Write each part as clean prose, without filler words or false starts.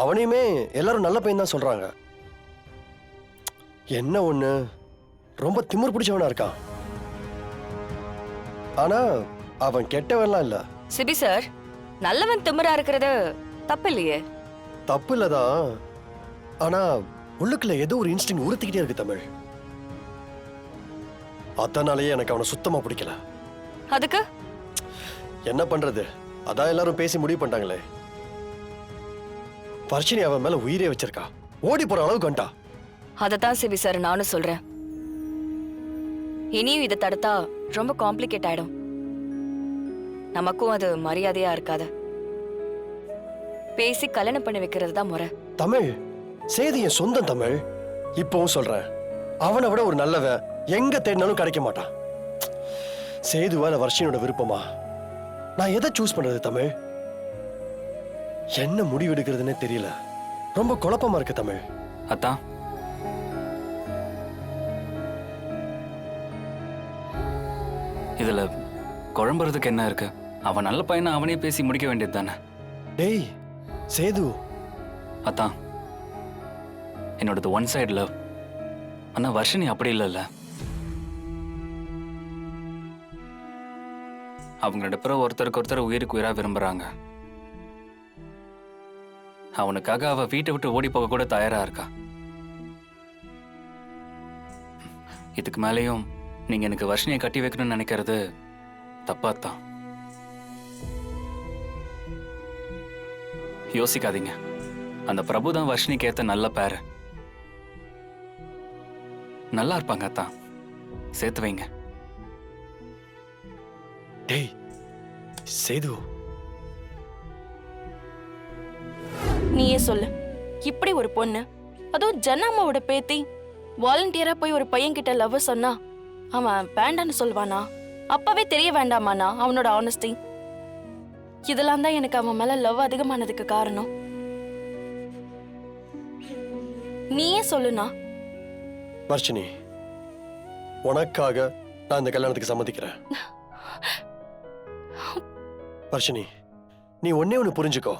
அவனையுமே எல்லாரும் நல்ல பையன் தான் சொல்றாங்க. என்ன ஒண்ணு, ரொம்ப திமிர் பிடிச்சவனா இருக்கான். ஆனா அவன் கெட்டவன்லாம் இல்ல. சிபி சார், நல்லவன் திமிரா இருக்கிறது தப்பு இல்லையே. தப்பு இல்லதான், ஆனா உள்ளுக்குள்ள ஏதோ ஒரு இன்ஸ்டிங் உறுத்திக்கிட்டே இருக்கு தமிழ். அதனாலேயே எனக்கு அவனை சுத்தமா பிடிக்கல. அதுக்கு என்ன பண்றது, அதான் எல்லாரும் பேசி முடிவு பண்ணிட்டாங்களே. வர்ஷினி அவன் மேல உயிரே வச்சிருக்கா, ஓடி போற அளவுக்கு வந்துட்டா. அதத்தான் சிபி சார் நானும் சொல்றேன். இனியும் இதை தடுத்தா ரொம்ப காம்ப்ளிகேட் ஆயிடும். நமக்கும் அது மரியாதையா இருக்காது. பேசி கல்யாணம் பண்ணி வைக்கிறது தான் முறை. தமிழ், சேதி என் சொந்தம் தமிழ். இப்பவும் சொல்றேன், அவனை விட ஒரு நல்லவன் எங்க தேடினாலும் கிடைக்க மாட்டான். சேதுவா இல்ல வர்ஷினியோட விருப்பமா, நான் எதை சூஸ் பண்றது தமிழ்? என்ன முடிவு எடுக்கிறதுனே தெரியல. ரொம்ப குழப்பமா இருக்கு தமிழ். அத்தான், இதுல குழம்புறதுக்கு என்ன இருக்கு? அவன் நல்ல பையனை அவனே பேசி முடிக்க வேண்டியது தானே. டேய் சேது, அத்தான், என்னோடது ஒன் சைடு லவ். ஆனா வர்ஷினி அப்படி இல்லைல்ல. அவங்களோட பிறகு ஒருத்தருக்கு ஒருத்தர் உயிருக்கு உயிரா விரும்புறாங்க. அவனுக்காக அவ வீட்டை விட்டு ஓடி போக கூட தயாரா இருக்கா. இதுக்கு மேலேயும் நீங்க எனக்கு வர்ஷினியை கட்டி வைக்கணும்னு நினைக்கிறது தப்பாத்தான். யோசிக்காதீங்க. அந்த பிரபு தான் வர்ஷினிக்கு ஏத்த நல்ல பேரு. நல்லா இருப்பாங்க அத்தான், சேர்த்து வைங்க. டேய் சேது, நீயே சொல்லு, இப்படி ஒரு பொண்ணு, அதுவும் ஜன்னாமாவோட பேத்தி, வாலண்டியரா போய் ஒரு பையன் கிட்ட லவ் சொன்னா அவன் வேண்டான்னு சொல்வானா? அப்பவே தெரிய வேண்டாமாண்ணா அவனோட ஆனஸ்டி? இதெல்லாம் தான் எனக்கு அவன் மேல லவ் அதிகமானதுக்கு காரணம். நீயே சொல்லுண்ணா. வர்ஷினி, உனக்காக நான் இந்த கல்யாணத்துக்கு சம்மதிக்கிறேன். வர்ஷினி, நீ ஒன்னே ஒன்னு புரிஞ்சுக்கோ,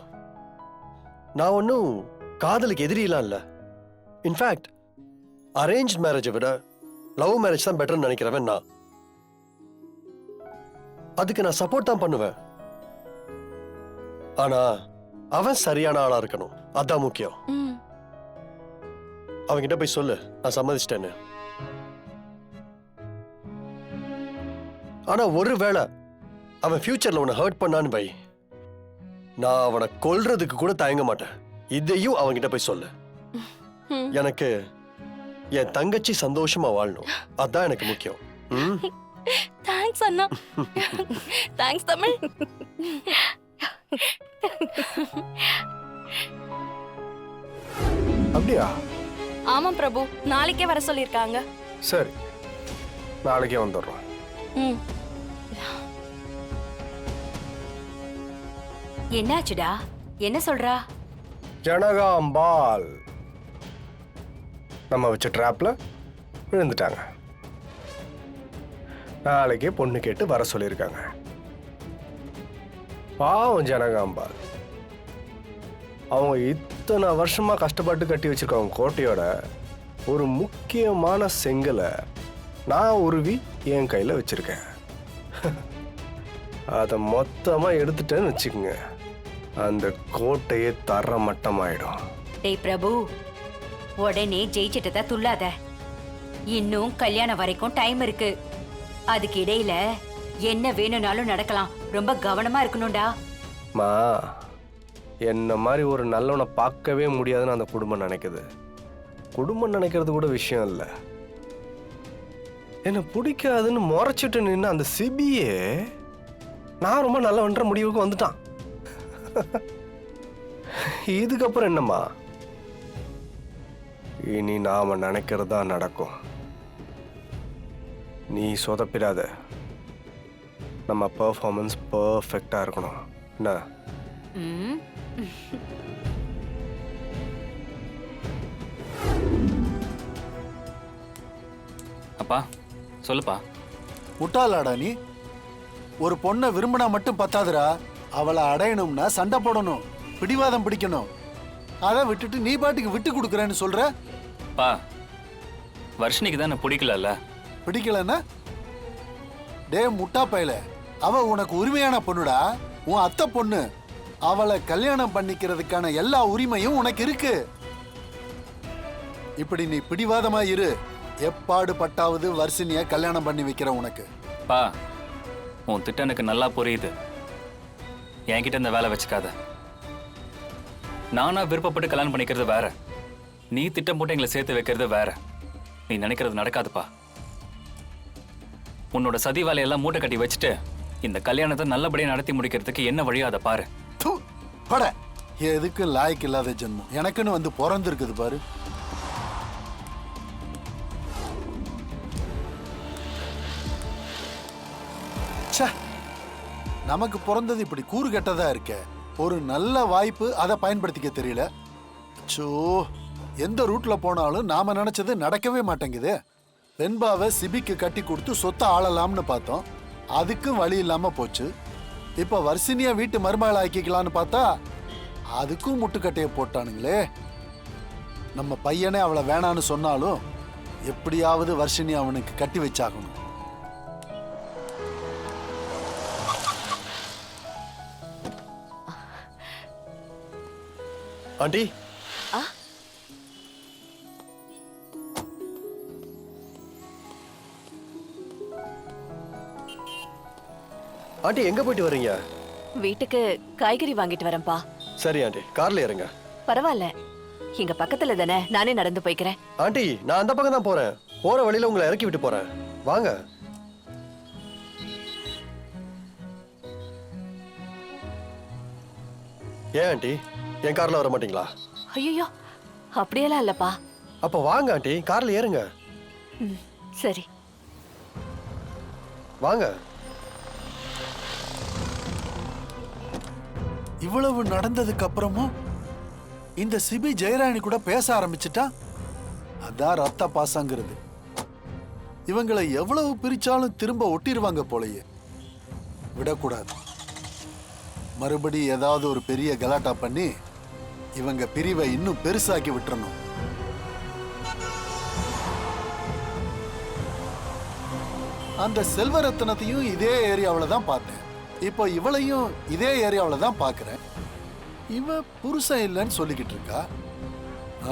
நான் ஒன்னும் காதலுக்கு எதிரிலாம் இல்ல. இன்ஃபேக்ட் அரேஞ்ச் மேரேஜை விட லவ் மேரேஜ் தான் பெட்டர்னு நினைக்கிறவன் நான். அதுக்கு நான் சப்போர்ட் தான் பண்ணுவேன். ஆனா அவன் சரியான ஆளா இருக்கணும், அதான் முக்கியம். அவன்கிட்ட போய் சொல்லு நான் சம்மதிச்சிட்டேன்னு. ஆனா ஒருவேளை அவன் ஃபியூச்சர்ல உன்னை ஹர்ட் பண்ணான்னு பை, நான் அவனை கொல்றதுக்கு கூட தயங்க மாட்டேன். இதையும் அவன்கிட்ட போய் சொல்லு. எனக்கு என் தங்கச்சி சந்தோஷமா வாழணும், அதான் எனக்கு முக்கியம். தேங்க்ஸ் அண்ணா. தேங்க்ஸ் தமிழ். அப்படியா? ஆமா பிரபு, நாளைக்கே வர சொல்லிருக்காங்க. சரி, நாளைக்கே வந்துடுறோம். என்னாச்சுடா, என்ன சொல்றா? ஜனகாம்பாள் நம்ம வச்ச ட்ராப்ல விழுந்துட்டாங்க. நாளைக்கே பொண்ணு கேட்டு வர சொல்லியிருக்காங்க. பாவம் ஜனகாம்பாள், அவங்க இத்தனை வருஷமா கஷ்டப்பட்டு கட்டி வச்சிருக்காங்க கோட்டையோட ஒரு முக்கியமான செங்கலை நான் உருவி என் கையில் வச்சிருக்கேன். அதை மொத்தமாக எடுத்துட்டேன்னு வச்சுக்கோங்க, அந்த கோட்டையே தர மட்டமாயிடும். டேய் பிரபு, உடனே ஜெயிச்சிட்டத துள்ளாத. இன்னும் கல்யாணம் வரைக்கும் டைம் இருக்கு. அதுக்கு இடையில என்ன வேணும்னாலும் நடக்கலாம். ரொம்ப கவனமா இருக்கணும்டா. மா, என்ன மாதிரி ஒரு நல்லவனை பார்க்கவே முடியாதுன்னு அந்த குடும்பம் நினைக்குது. குடும்பம் நினைக்கிறது கூட விஷயம் இல்லை. என்னை பிடிக்காதுன்னு முறைச்சிட்டு நின்று அந்த சிபியே நான் ரொம்ப நல்லவன்ற முடிவுக்கு வந்துட்டான். இதுக்கப்புறம் என்னம்மா, இனி நாம நினைக்கிறதா நடக்கும். நீ சொதப்பிடாத. நம்ம பெர்ஃபார்மன்ஸ் பர்ஃபெக்டா இருக்கணும். என்ன? அப்பா சொல்லுப்பா. முட்டாளாடா நீ? ஒரு பொண்ணை விரும்பினா மட்டும் பத்தாதுடா, அவளை அடையணும்னா சண்டை போடணும், பிடிவாதம் பிடிக்கணும். அதை விட்டுட்டு நீ பாட்டுக்கு விட்டு கொடுக்குறேன்னு சொல்ற. பா வர்ஷினிக்கு தானே பிடிக்கலல்ல. பிடிக்கலன்னா டே முட்டா பயல, அவ உனக்கு உரிமையான பொண்ணுடா, உன் அத்தை பொண்ணு. அவளை கல்யாணம் பண்ணிக்கிறதுக்கான எல்லா உரிமையும் உனக்கு இருக்கு. இப்படி நீ பிடிவாதமா இரு, எப்பாடு பட்டாவது வர்ஷினிய கல்யாணம் பண்ணி வைக்கிற உனக்கு. பா உன் திட்டம் எனக்கு நல்லா புரியுது. என்கிட்ட இந்த வேலை வச்சுக்காத. நானா விருப்பப்பட்டு கல்யாணம் பண்ணிக்கிறது வேற, நீ திட்டம் போட்டு எங்களை சேர்த்து வைக்கிறது வேற. நீ நினைக்கிறது நடக்காதுப்பா. உன்னோட சதி வேலையெல்லாம் மூட்டை கட்டி வச்சுட்டு இந்த கல்யாணத்தை நல்லபடியா நடத்தி முடிக்கிறதுக்கு என்ன வழியோ அதை பாரு. தூ, போட. எதுக்கும் லாய்க்கு இல்லாத ஜென்மம் எனக்குன்னு வந்து பிறந்திருக்குது பாரு. ச்சே, நமக்கு பிறந்தது இப்படி கூறு கெட்டதா இருக்க. ஒரு நல்ல வாய்ப்பு, அதை பயன்படுத்திக்க தெரியல. சோ, எந்த ரூட்ல போனாலும் நாம நினைச்சது நடக்கவே மாட்டேங்குது. வெண்பாவை சிபிக்கு கட்டி கொடுத்து சொத்தை ஆளலாம்னு பார்த்தோம், அதுக்கும் வழி இல்லாம போச்சு. இப்ப வர்ஷினியா வீட்டு மருமகளை ஆக்கிக்கலான்னு பார்த்தா அதுக்கும் முட்டுக்கட்டையை போட்டானுங்களே. நம்ம பையனே அவளை வேணான்னு சொன்னாலும் எப்படியாவது வர்ஷினி அவனுக்கு கட்டி வச்சாகணும். ஆண்டி, ஆண்டி எங்க போயிட்டு வர்றீங்க? வீட்டுக்கு காய்கறி வாங்கிட்டு வரேன்ப்பா. சரி ஆண்டி, கார்ல ஏறுங்க. பரவாயில்ல, எங்க பக்கத்துல தானே, நானே நடந்து போய்க்கிறேன். ஆண்டி நான் அந்த பக்கம் தான் போறேன். போற வழியில உங்களை இறக்கி விட்டு போறேன், வாங்க. ஏன் ஆண்டி என் கார்ல வர மாட்டீங்களா? ஐயோ, அப்படியெல்லாம் இல்லப்பா. அப்ப வாங்க ஆண்டி, கார்ல ஏறுங்க. சரி வாங்க. இவ்வளவு நடந்ததுக்கு அப்புறமும் இந்த சிபி ஜெயராணி கூட பேச ஆரம்பிச்சுட்டா. அதான் ரத்த பாசங்கிறது. இவங்களை எவ்வளவு பிரிச்சாலும் திரும்ப ஒட்டிடுவாங்க போலயே. விடக்கூடாது. மறுபடி ஏதாவது ஒரு பெரிய கலாட்டா பண்ணி இவங்க பிரிவை இன்னும் பெருசாக்கி விட்டுறணும். அந்த செல்வரத்னத்தையும் இதே ஏரியாவில் தான் பார்த்தேன். இப்போ இவளையும் இதே ஏரியாவில் தான் பார்க்குறேன். இவ புருஷன் இல்லைன்னு சொல்லிக்கிட்டு இருக்கா.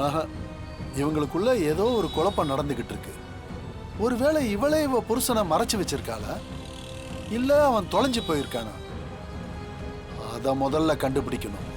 ஆஹா, இவங்களுக்குள்ள ஏதோ ஒரு குழப்பம் நடந்துகிட்டு இருக்கு. ஒருவேளை இவளே இவ புருஷனை மறைச்சு வச்சிருக்காளா, இல்ல அவன் தொலைஞ்சு போயிருக்கானா? அத முதல்ல கண்டுபிடிக்கணும்.